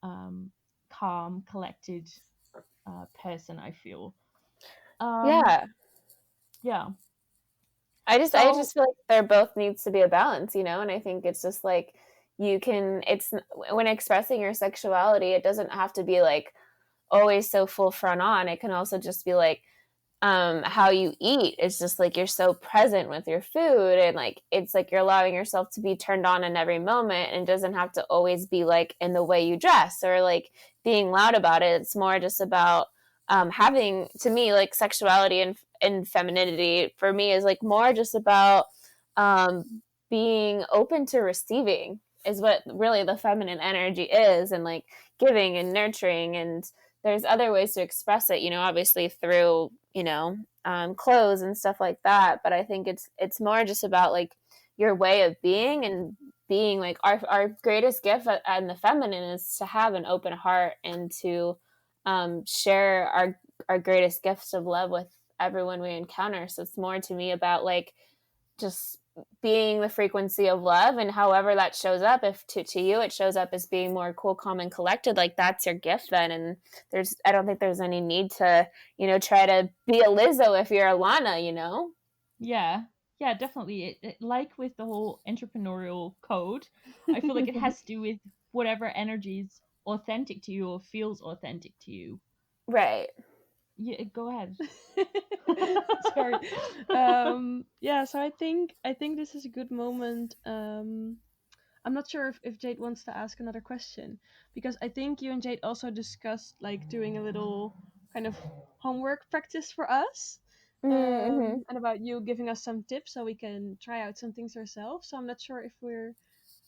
[SPEAKER 1] calm, collected person, I feel.
[SPEAKER 3] Yeah.
[SPEAKER 1] Yeah.
[SPEAKER 3] I
[SPEAKER 1] So
[SPEAKER 3] just feel like there both needs to be a balance, you know, and I think it's just like it's when expressing your sexuality, it doesn't have to be like always so full front on. It can also just be like how you eat. It's just like you're so present with your food, and like it's like you're allowing yourself to be turned on in every moment, and doesn't have to always be like in the way you dress or like being loud about it. It's more just about having, to me, like sexuality and femininity for me is like more just about being open to receiving is what really the feminine energy is, and like giving and nurturing. And there's other ways to express it, you know, obviously through, you know, clothes and stuff like that. But I think it's more just about like your way of being, and being like our greatest gift in the feminine is to have an open heart, and to share our greatest gifts of love with everyone we encounter. So it's more to me about like just being the frequency of love, and however that shows up, if to you it shows up as being more cool, calm, and collected, like that's your gift then. And I don't think there's any need to, you know, try to be a Lizzo if you're a Lana, you know.
[SPEAKER 1] yeah, yeah, definitely. Like with the whole entrepreneurial code, I feel like it has to do with whatever energy is authentic to you or feels authentic to you.
[SPEAKER 3] Right.
[SPEAKER 1] Yeah, go ahead.
[SPEAKER 2] Sorry. Yeah, so I think this is a good moment. I'm not sure if Jade wants to ask another question, because I think you and Jade also discussed like doing a little kind of homework practice for us.
[SPEAKER 3] Mm-hmm.
[SPEAKER 2] And about you giving us some tips so we can try out some things ourselves. So I'm not sure if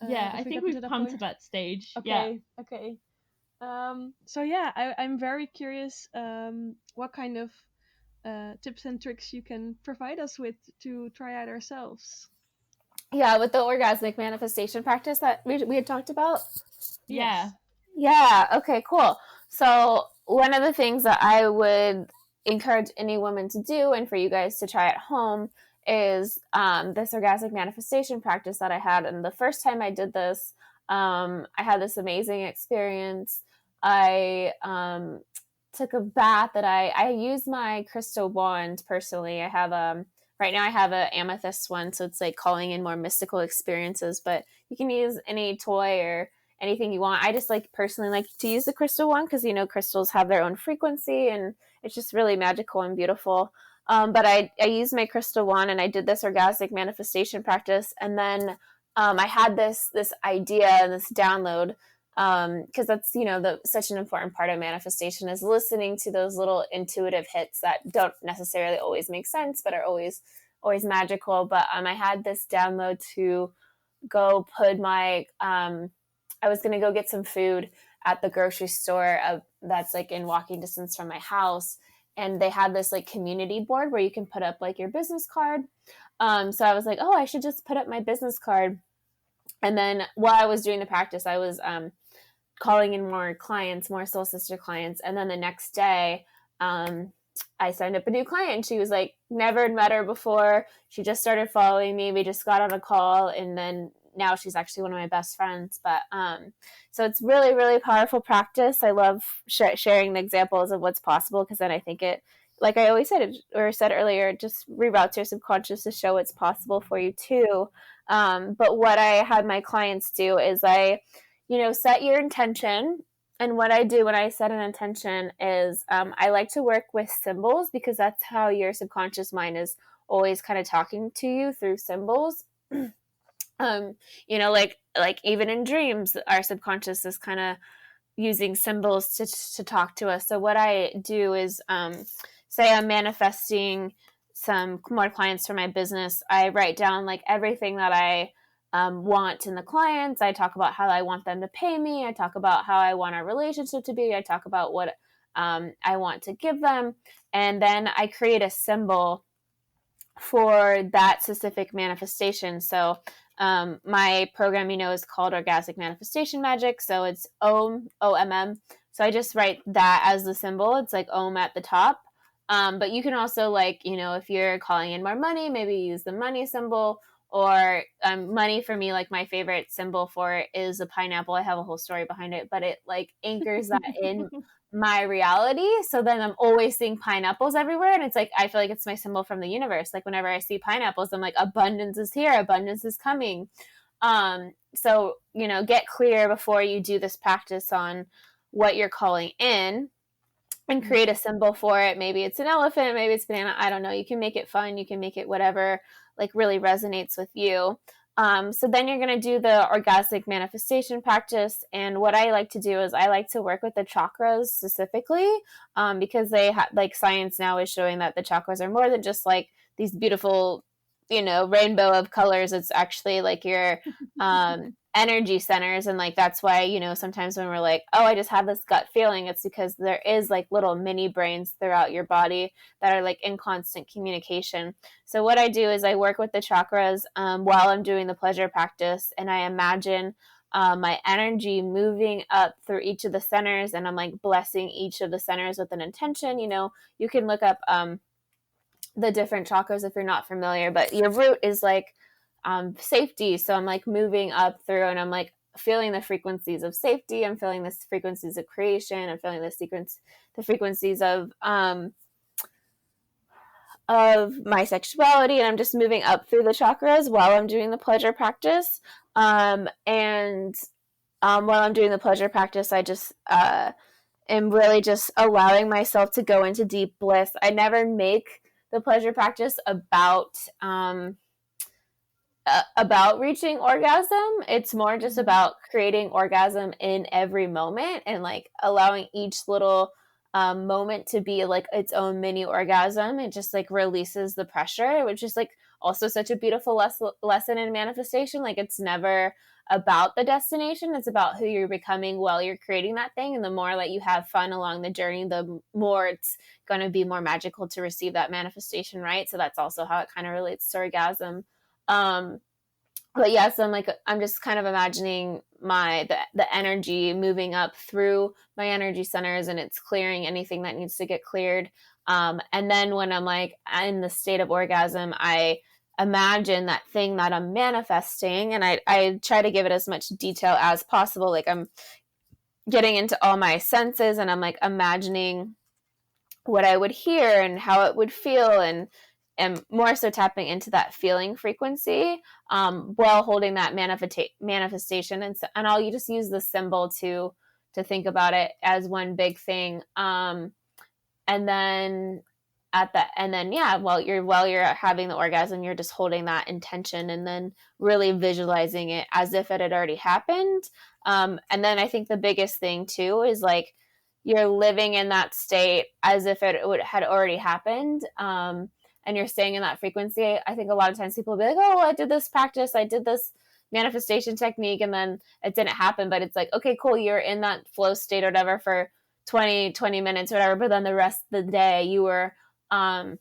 [SPEAKER 1] Yeah, I
[SPEAKER 2] if we
[SPEAKER 1] think
[SPEAKER 2] got to
[SPEAKER 1] we've
[SPEAKER 2] that
[SPEAKER 1] come to
[SPEAKER 2] point.
[SPEAKER 1] that stage. Yeah.
[SPEAKER 2] Okay, okay. So yeah, I'm very curious what kind of tips and tricks you can provide us with to try out ourselves.
[SPEAKER 3] Yeah, with the orgasmic manifestation practice that we had talked about.
[SPEAKER 1] Yeah.
[SPEAKER 2] Yes.
[SPEAKER 3] Yeah, okay, cool. So one of the things that I would encourage any woman to do, and for you guys to try at home, is this orgasmic manifestation practice that I had. And the first time I did this, I had this amazing experience. I took a bath that I use my crystal wand personally. I have right now I have a amethyst one, so it's like calling in more mystical experiences, but you can use any toy or anything you want. I just like personally like to use the crystal one because, you know, crystals have their own frequency, and it's just really magical and beautiful. But I used my crystal one, and I did this orgasmic manifestation practice, and then I had this idea and this download, because that's, you know, such an important part of manifestation is listening to those little intuitive hits that don't necessarily always make sense, but are always magical. But I had this download to go put my I was going to go get some food at the grocery store that's like in walking distance from my house. And they had this like community board where you can put up like your business card. So I was like, oh, I should just put up my business card. And then while I was doing the practice, I was calling in more clients, more soul sister clients. And then the next day, I signed up a new client. She was like, never met her before. She just started following me. We just got on a call, and then now she's actually one of my best friends. But so it's really, really powerful practice. I love sharing the examples of what's possible, because then I think it, like I always said earlier, it just reroutes your subconscious to show what's possible for you too. But what I had my clients do is I, you know, set your intention And what I do when I set an intention is I like to work with symbols, because that's how your subconscious mind is always kind of talking to you, through symbols. Like even in dreams, our subconscious is kind of using symbols to talk to us. So what I do is, say I'm manifesting some more clients for my business, I write down like everything that I want in the clients. I talk about how I want them to pay me. I talk about how I want our relationship to be. I talk about what I want to give them. And then I create a symbol for that specific manifestation. So my program, is called Orgasmic Manifestation Magic. So it's OMM. So I just write that as the symbol. It's like Om at the top. But you can also, like, if you're calling in more money, maybe use the money symbol. Or money, for me, like my favorite symbol for it is a pineapple. I have a whole story behind it, but it like anchors that in my reality. So then I'm always seeing pineapples everywhere. And it's like, I feel like it's my symbol from the universe. Like whenever I see pineapples, I'm like, abundance is here. Abundance is coming. So, get clear before you do this practice on what you're calling in, and create a symbol for it. Maybe it's an elephant, maybe it's banana. I don't know. You can make it fun. You can make it whatever like really resonates with you. So then you're going to do the orgasmic manifestation practice. And what I like to do is I like to work with the chakras specifically, because they like science now is showing that the chakras are more than just like these beautiful, rainbow of colors. It's actually like your energy centers. And like that's why, sometimes when we're like, oh, I just have this gut feeling, it's because there is like little mini brains throughout your body that are like in constant communication. So what I do is I work with the chakras while I'm doing the pleasure practice, and I imagine my energy moving up through each of the centers, and I'm like blessing each of the centers with an intention. You can look up the different chakras if you're not familiar, but your root is like safety. So I'm like moving up through, and I'm like feeling the frequencies of safety. I'm feeling the frequencies of creation. I'm feeling the frequencies of my sexuality, and I'm just moving up through the chakras while I'm doing the pleasure practice. While I'm doing the pleasure practice, I just am really just allowing myself to go into deep bliss. I never make the pleasure practice about reaching orgasm. It's more just about creating orgasm in every moment, and like allowing each little moment to be like its own mini orgasm. It just like releases the pressure, which is like also such a beautiful lesson in manifestation. Like it's never about the destination, it's about who you're becoming while you're creating that thing. And the more that you have fun along the journey, the more it's going to be more magical to receive that manifestation, right? So that's also how it kind of relates to orgasm. But yeah, so I'm just kind of imagining the energy moving up through my energy centers, and it's clearing anything that needs to get cleared. And then when I'm like in the state of orgasm, I imagine that thing that I'm manifesting, and I try to give it as much detail as possible. Like I'm getting into all my senses, and I'm like imagining what I would hear and how it would feel, and more so tapping into that feeling frequency while holding that manifestation. And I'll just use the symbol to think about it as one big thing. And then while you're having the orgasm, you're just holding that intention and then really visualizing it as if it had already happened. And then I think the biggest thing too is like you're living in that state as if it had already happened. And you're staying in that frequency. I think a lot of times people will be like, oh, I did this practice, I did this manifestation technique, and then it didn't happen. But it's like, okay, cool, you're in that flow state or whatever for 20 minutes or whatever, but then the rest of the day you were holding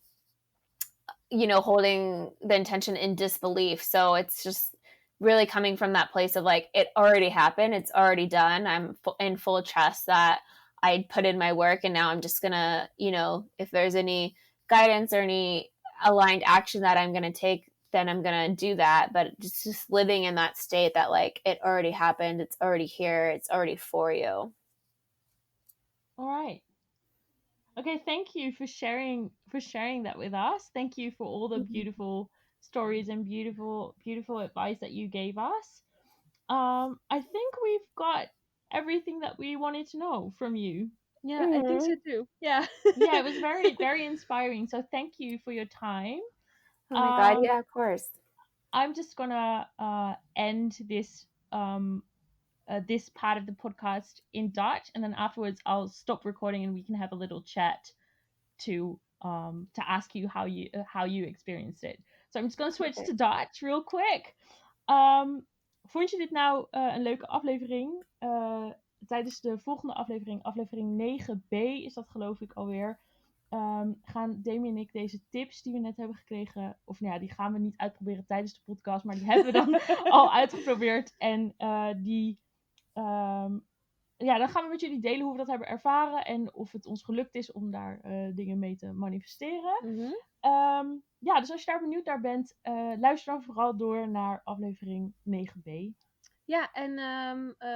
[SPEAKER 3] the intention in disbelief. So it's just really coming from that place of like, it already happened, it's already done, I'm in full trust that I put in my work, and now I'm just gonna, if there's any guidance or any aligned action that I'm gonna take, then I'm gonna do that. But just living in that state that like it already happened, it's already here, it's already for you.
[SPEAKER 1] All right. Okay, thank you for sharing that with us. Thank you for all the beautiful stories and beautiful advice that you gave us. I think we've got everything that we wanted to know from you.
[SPEAKER 2] Yeah, I think so too. Yeah.
[SPEAKER 1] Yeah, it was very, very inspiring. So thank you for your time.
[SPEAKER 3] Oh my God, yeah, of course.
[SPEAKER 1] I'm just gonna end this part of the podcast in Dutch, and then afterwards I'll stop recording and we can have a little chat to ask you how you experienced it. So I'm just gonna switch to Dutch real quick. Vond je dit nou een leuke aflevering? Tijdens de volgende aflevering, aflevering 9b is dat geloof ik alweer, gaan Demi en ik deze tips die we net hebben gekregen, of nou ja, die gaan we niet uitproberen tijdens de podcast, maar die hebben we dan al uitgeprobeerd. En dan gaan we met jullie delen hoe we dat hebben ervaren en of het ons gelukt is om daar dingen mee te manifesteren. Dus als je daar benieuwd naar bent, luister dan vooral door naar aflevering 9b.
[SPEAKER 2] Ja, en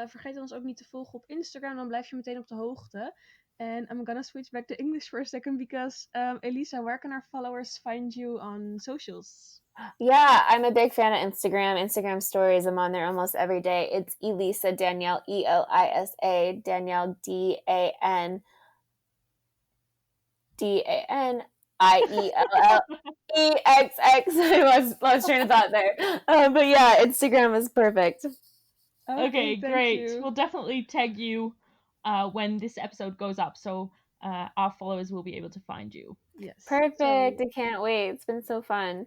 [SPEAKER 2] vergeet ons ook niet te volgen op Instagram, dan blijf je meteen op de hoogte. And I'm gonna switch back to English for a second because Elisa, where can our followers find you on socials?
[SPEAKER 3] Yeah, I'm a big fan of Instagram. Instagram stories, I'm on there almost every day. It's Elisa Danielle, Elisa Danielle, DANIELLEXX. I lost train of thought there. But yeah, Instagram is perfect.
[SPEAKER 1] Okay, great. We'll definitely tag you when this episode goes up, so our followers will be able to find you.
[SPEAKER 2] Yes.
[SPEAKER 3] Perfect. I can't wait. It's been so fun.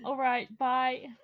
[SPEAKER 1] All right, bye.